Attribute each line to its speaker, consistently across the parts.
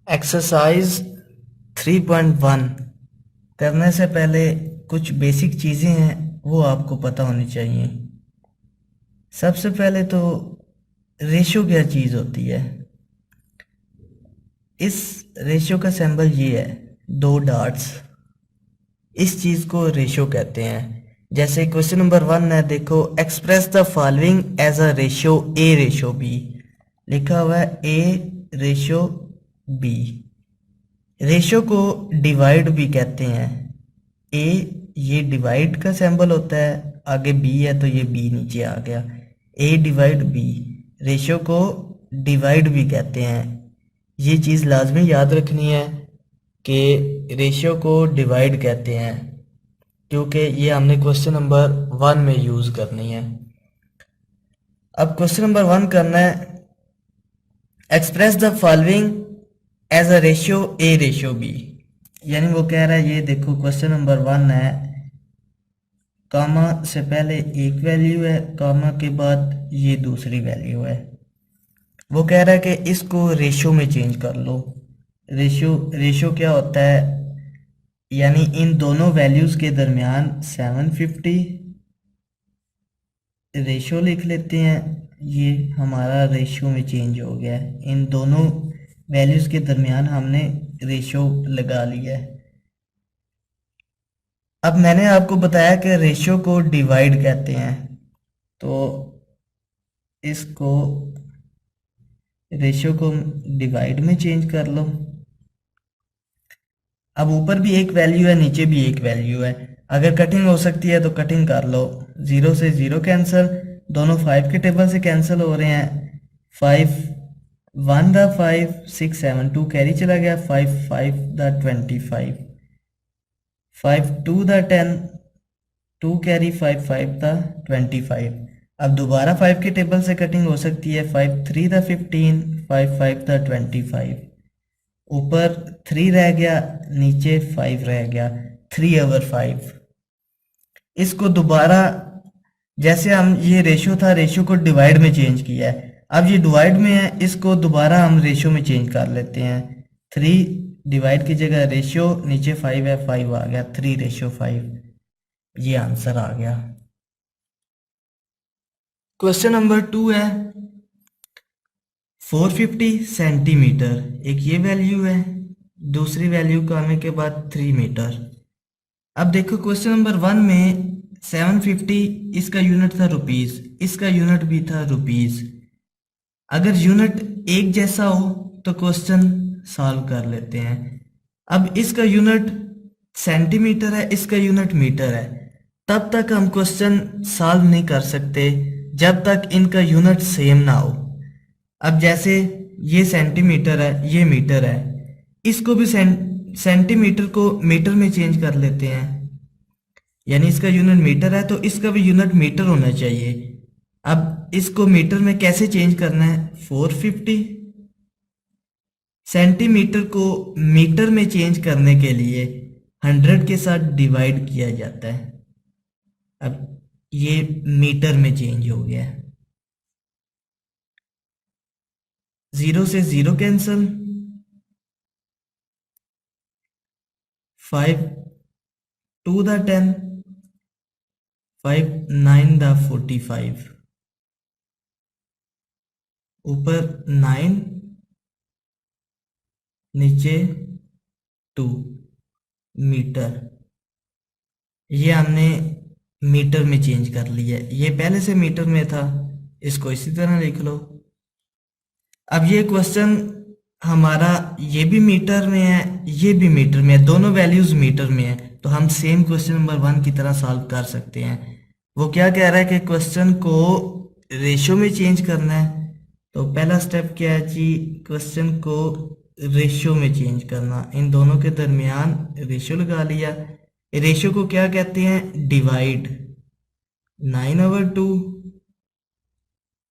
Speaker 1: Exercise 3.1 करने से पहले कुछ बेसिक चीज़ें हैं वो आपको पता होनी चाहिए। सबसे पहले तो रेशो क्या चीज़ होती है। इस रेशो का सिंबल ये है, दो डॉट्स। इस चीज़ को रेशो कहते हैं। जैसे क्वेश्चन नंबर 1 है, देखो, express the following as a ratio A ratio B. लिखा हुआ है ए रेशो बी। रेशो को डिवाइड भी कहते हैं। ए ये डिवाइड का सिंबल होता है, आगे बी है तो ये बी नीचे आ गया। ए डिवाइड बी, रेशो को डिवाइड भी कहते हैं। ये चीज़ लाजमी याद रखनी है कि रेशो को डिवाइड कहते हैं, क्योंकि ये हमने क्वेश्चन नंबर 1 में यूज़ करनी है। अब क्वेश्चन नंबर 1 करना है, express the following as a ratio A ratio B. यानी वो कह रहा है, ये देखो क्वेश्चन नंबर 1 है, कामा से पहले एक वैल्यू है, कामा के बाद ये दूसरी वैल्यू है। वो कह रहा है कि इसको रेशियो में चेंज कर लो। रेशियो क्या होता है, यानी इन दोनों वैल्यूज के दरमियान 750 रेशियो लिख लेते हैं। ये हमारा रेशियो में चेंज हो गया है, इन दोनों वैल्यूज के दरमियान हमने रेशियो लगा लिया है। अब मैंने आपको बताया कि रेशियो को डिवाइड कहते हैं, तो इसको रेशियो को डिवाइड में चेंज कर लो। अब ऊपर भी एक वैल्यू है, नीचे भी एक वैल्यू है। अगर कटिंग हो सकती है तो कटिंग कर लो। 0 से 0 कैंसिल, दोनों 5 के टेबल से कैंसिल हो रहे हैं। 5 1 द 5 6 7 2 कैरी चला गया। 5 5 द 25 5 2 द 10 2 कैरी 5 5 द 25। अब दोबारा 5 के टेबल से कटिंग हो सकती है। 5 3 द 15 5 5 द 25। ऊपर 3 रह गया, नीचे 5 रह गया। 3 ओवर 5। इसको दोबारा, जैसे हम ये रेशियो था, रेशियो को डिवाइड में चेंज किया है। अब ये डिवाइड में है, इसको दोबारा हम रेशियो में चेंज कर लेते हैं। 3 डिवाइड की जगह रेशियो, नीचे 5 है, 5 आ गया। 3 रेशियो 5, ये आंसर आ गया। क्वेश्चन नंबर 2 है, 450 सेंटीमीटर, एक ये वैल्यू है, दूसरी वैल्यू को आने के बाद 3 मीटर। अब देखो क्वेश्चन नंबर 1 में 750 इसका यूनिट था रुपीस, इसका यूनिट भी था रुपीस। अगर यूनिट एक जैसा हो तो क्वेश्चन सॉल्व कर लेते हैं। अब इसका यूनिट सेंटीमीटर है, इसका यूनिट मीटर है, तब तक हम क्वेश्चन सॉल्व नहीं कर सकते जब तक इनका यूनिट सेम ना हो। अब जैसे ये सेंटीमीटर है, ये मीटर है, इसको भी सेंटीमीटर को मीटर में चेंज कर लेते हैं। यानी इसका यूनिट मीटर है तो इसका भी यूनिट मीटर होना चाहिए। अब इसको मीटर में कैसे चेंज करना है, 450 सेंटीमीटर को मीटर में चेंज करने के लिए 100 के साथ डिवाइड किया जाता है। अब ये मीटर में चेंज हो गया है। 0 से 0 कैंसिल, 5 2 द 10 5 9 द 45। ऊपर 9, नीचे 2 मीटर। ये हमने मीटर में चेंज कर लिया है, ये पहले से मीटर में था, इसको इसी तरह लिख लो। अब ये क्वेश्चन हमारा ये भी मीटर में है, ये भी मीटर में है, दोनों वैल्यूज मीटर में है, तो हम सेम क्वेश्चन नंबर 1 की तरह सॉल्व कर सकते हैं। वो क्या कह रहा है कि क्वेश्चन को रेशियो में चेंज करना है। तो पहला स्टेप क्या है जी, क्वेश्चन को रेशियो में चेंज करना। इन दोनों के दरमियान रेशियो लगा लिया। रेशियो को क्या कहते हैं, डिवाइड। 9/2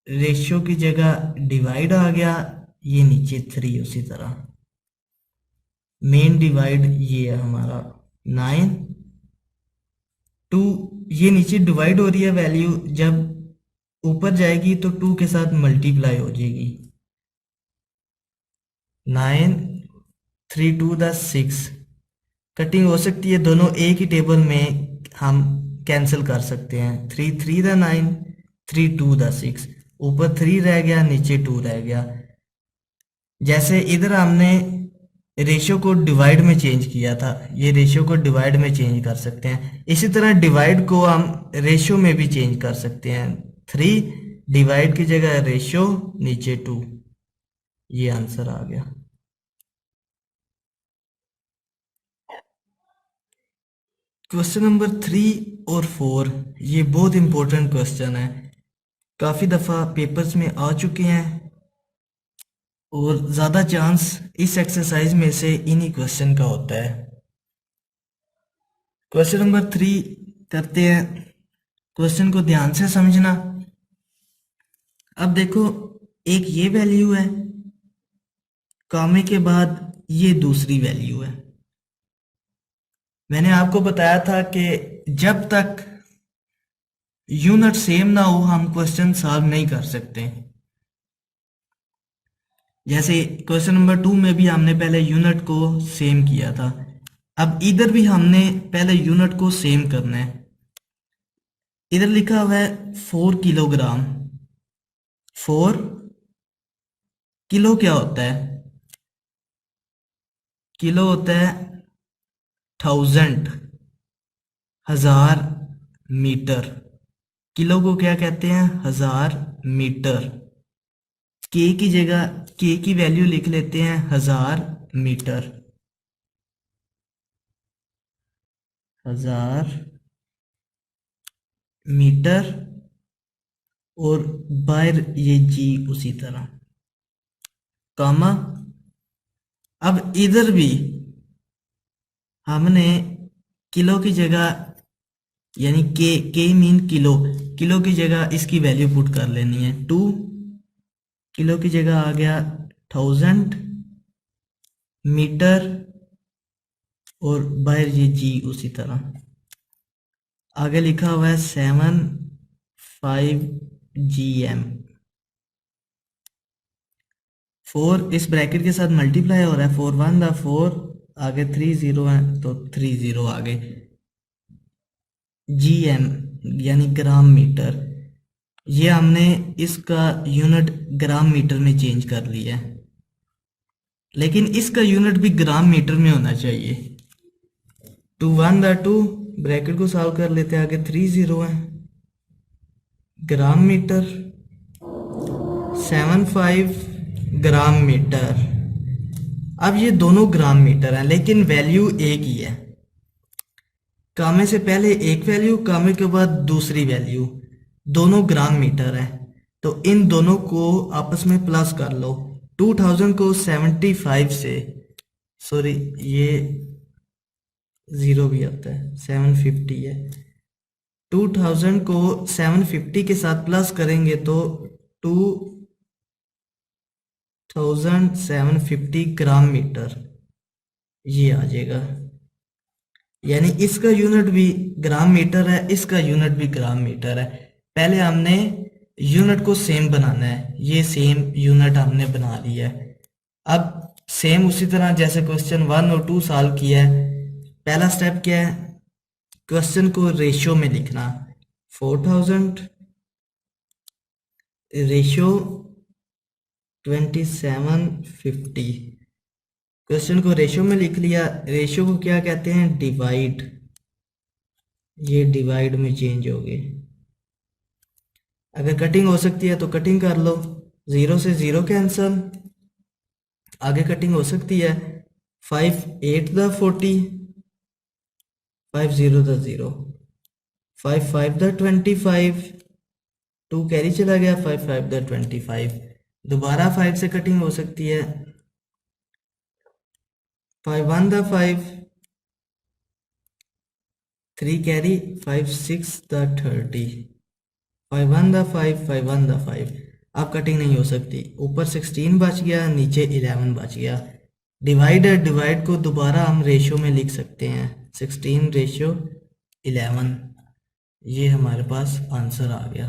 Speaker 1: रेशियो की जगह डिवाइड आ गया, ये नीचे 3 उसी तरह। मेन डिवाइड ये है हमारा 9 2, ये नीचे डिवाइड हो रही है वैल्यू, जब ऊपर जाएगी तो 2 के साथ मल्टीप्लाई हो जाएगी। 9 3 to the 6 कटिंग हो सकती है, दोनों एक ही टेबल में हम कैंसिल कर सकते हैं। 3 3 the 9, 3 2 the 6, ऊपर 3 रह गया, नीचे 2 रह गया। जैसे इधर हमने रेशियो को डिवाइड में चेंज किया था, ये रेशियो को डिवाइड में चेंज कर सकते हैं। इसी तरह डिवाइड को हम रेशियो में भी चेंज कर सकते हैं। 3 डिवाइड की जगह रेशियो, नीचे 2, ये आंसर आ गया। क्वेश्चन नंबर 3 और 4 ये बहुत इंपॉर्टेंट क्वेश्चन है, काफी दफा पेपर्स में आ चुके हैं और ज्यादा चांस इस एक्सरसाइज में से इन्हीं क्वेश्चन का होता है। क्वेश्चन नंबर 3 करते हैं, क्वेश्चन को ध्यान से समझना। अब देखो, एक ये वैल्यू है, कामे के बाद ये दूसरी वैल्यू है। मैंने आपको बताया था कि जब तक यूनिट सेम ना हो हम क्वेश्चन सॉल्व नहीं कर सकते। जैसे क्वेश्चन नंबर 2 में भी हमने पहले यूनिट को सेम किया था, अब इधर भी हमने पहले यूनिट को सेम करना है। इधर लिखा हुआ है 4 किलोग्राम। 4 किलो क्या होता है? किलो होता है 1000, 1000 मीटर। किलो को क्या कहते हैं? 1000 मीटर। के की जगह के की वैल्यू लिख लेते हैं 1000 मीटर। 1000 मीटर और बाहर ये जी उसी तरह, कामा। अब इधर भी हमने किलो की जगह, यानी के मीन किलो, किलो की जगह इसकी वैल्यू पुट कर लेनी है 2। किलो की जगह आ गया 1000 मीटर और बाहर ये जी उसी तरह। आगे लिखा हुआ है 75 GM। 4 इस ब्रैकेट के साथ मल्टीप्लाई हो रहा है, 4 1 the 4, आगे 3 0 है तो 3 0 आगे। GM यानी ग्राम मीटर, ये हमने इसका यूनिट ग्राम मीटर में चेंज कर लिया है, लेकिन इसका यूनिट भी ग्राम मीटर में होना चाहिए। 2 1 the 2, ब्रैकेट को सॉल्व कर लेते हैं, आगे 3 0 है, ग्राम मीटर। 75 ग्राम मीटर। अब ये दोनों ग्राम मीटर हैं लेकिन वैल्यू एक ही है। कामे से पहले एक वैल्यू, कामे के बाद दूसरी वैल्यू, दोनों ग्राम मीटर है, तो इन दोनों को आपस में प्लस कर लो। 2000 को 75 से, सॉरी ये 0 भी आता है, 750 है। 2000 को 750 के साथ प्लस करेंगे तो 2750 ग्राम मीटर ये आ जाएगा। यानी इसका यूनिट भी ग्राम मीटर है, इसका यूनिट भी ग्राम मीटर है। पहले हमने यूनिट को सेम बनाना है, ये सेम यूनिट हमने बना लिया है। अब सेम उसी तरह जैसे क्वेश्चन 1 और 2 सॉल्व किया है, पहला स्टेप क्या है? क्वेश्चन को रेशियो में लिखना। 4000 रेशियो 2750। क्वेश्चन को रेशियो में लिख लिया। रेशियो को क्या कहते हैं? डिवाइड। ये डिवाइड में चेंज हो गए। अगर कटिंग हो सकती है तो कटिंग कर लो, 0 से 0 कैंसल। आगे कटिंग हो सकती है, 5 8 the 40, 5 0 the 0, 5 5 the 25, 2 कैरी चला गया, 5 5 the 25। दोबारा 5 से कटिंग हो सकती है, 5 1 the 5, 3 carry, 5 6 the 30, 5 1 the 5, 5 1 the 5। अब कटिंग नहीं हो सकती, ऊपर 16 बच गया, नीचे 11 बच गया। डिवाइड है, डिवाइड को दोबारा हम रेशियो में लिख सकते हैं, 16 रेशियो 11। ये हमारे पास आंसर आ गया।